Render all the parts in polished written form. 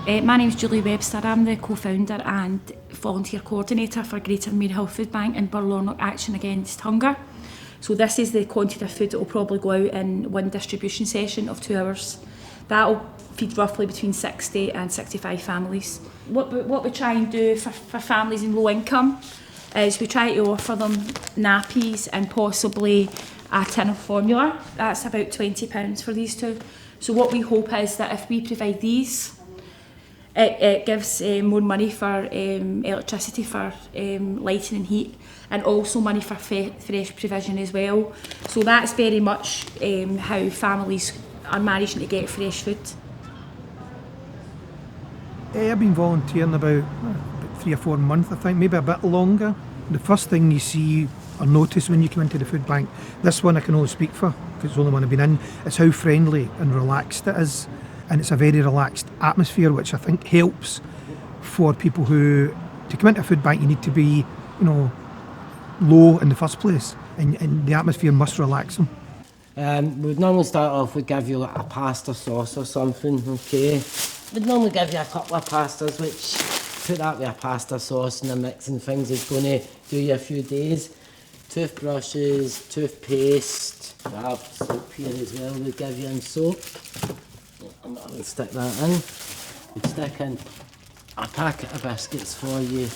My name's Julie Webster. I'm the co-founder and volunteer coordinator for Greater Maryhill Food Bank in Burlornock Action Against Hunger. So this is the quantity of food that will probably go out in one distribution session of 2 hours. That will feed roughly between 60 and 65 families. What we try and do for families in low income is we try to offer them nappies and possibly a tin of formula. That's about £20 for these two. So what we hope is that if we provide these, it gives more money for electricity for lighting and heat, and also money for fresh provision as well. So that's very much how families are managing to get fresh food. I've been volunteering about 3 or 4 months, I think, maybe a bit longer. The first thing you see or notice when you come into the food bank, this one I can only speak for because it's the only one I've been in, it's how friendly and relaxed it is. And it's a very relaxed atmosphere, which I think helps for people who, to come into a food bank, you need to be, low in the first place, and the atmosphere must relax them. We'd normally start off, we'd give you like a pasta sauce or something, okay? We'd normally give you a couple of pastas, which put that with a pasta sauce and a mix and things is going to do you a few days. Toothbrushes, toothpaste, we have soap here as well, we'd give you in soap. We'll stick that in. We'd stick in a packet of biscuits for you,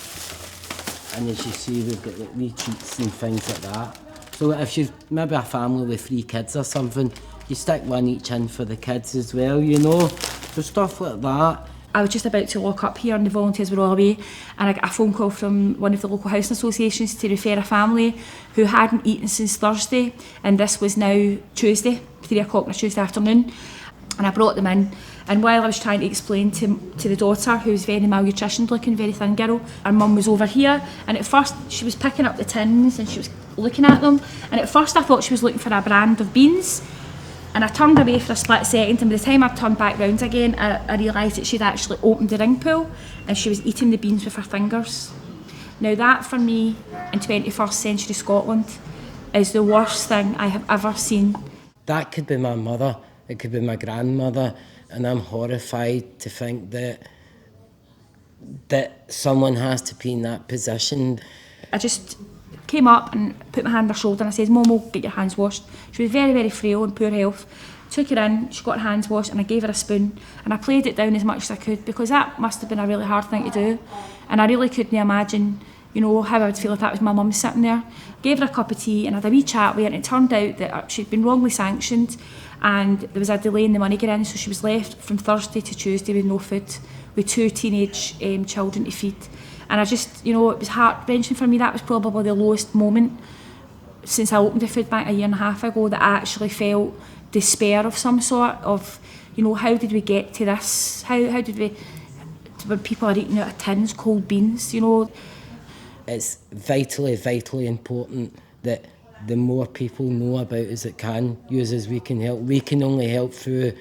and as you see we've got like wee treats and things like that. So if you've maybe a family with 3 kids or something, you stick one each in for the kids as well, so stuff like that. I was just about to lock up here and the volunteers were all away, and I got a phone call from one of the local housing associations to refer a family who hadn't eaten since Thursday, and this was now Tuesday, 3 o'clock on a Tuesday afternoon. And I brought them in, and while I was trying to explain to the daughter, who was very malnutritioned looking, very thin girl, her mum was over here, and at first she was picking up the tins and she was looking at them, and at first I thought she was looking for a brand of beans, and I turned away for a split second, and by the time I turned back round again, I realised that she'd actually opened the ring pool and she was eating the beans with her fingers. Now that for me, in 21st century Scotland, is the worst thing I have ever seen. That could be my mother. It could be my grandmother, and I'm horrified to think that someone has to be in that position. I just came up and put my hand on her shoulder and I said, "Momo, get your hands washed." She was very, very frail and poor health. Took her in, she got her hands washed, and I gave her a spoon, and I played it down as much as I could, because that must have been a really hard thing to do, and I really couldn't imagine how I would feel if that was my mum sitting there. Gave her a cup of tea and had a wee chat with her, and it turned out that she'd been wrongly sanctioned and there was a delay in the money getting in, so she was left from Thursday to Tuesday with no food, with 2 teenage children to feed. And I just, it was heart-wrenching for me. That was probably the lowest moment since I opened the food bank a year and a half ago, that I actually felt despair of some sort of, how did we get to this? How did we, when people are eating out of tins, cold beans, It's vitally, vitally important that the more people know about us that can use us, we can help. We can only help through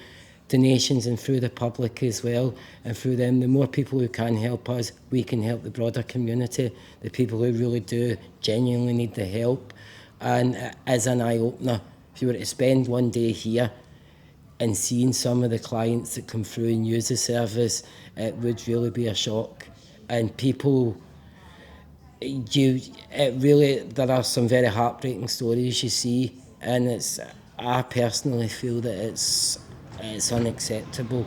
donations and through the public as well, and through them. The more people who can help us, we can help the broader community, the people who really do genuinely need the help. And as an eye-opener, if you were to spend one day here and seeing some of the clients that come through and use the service, it would really be a shock. And people, there are some very heartbreaking stories you see, and I personally feel that it's unacceptable.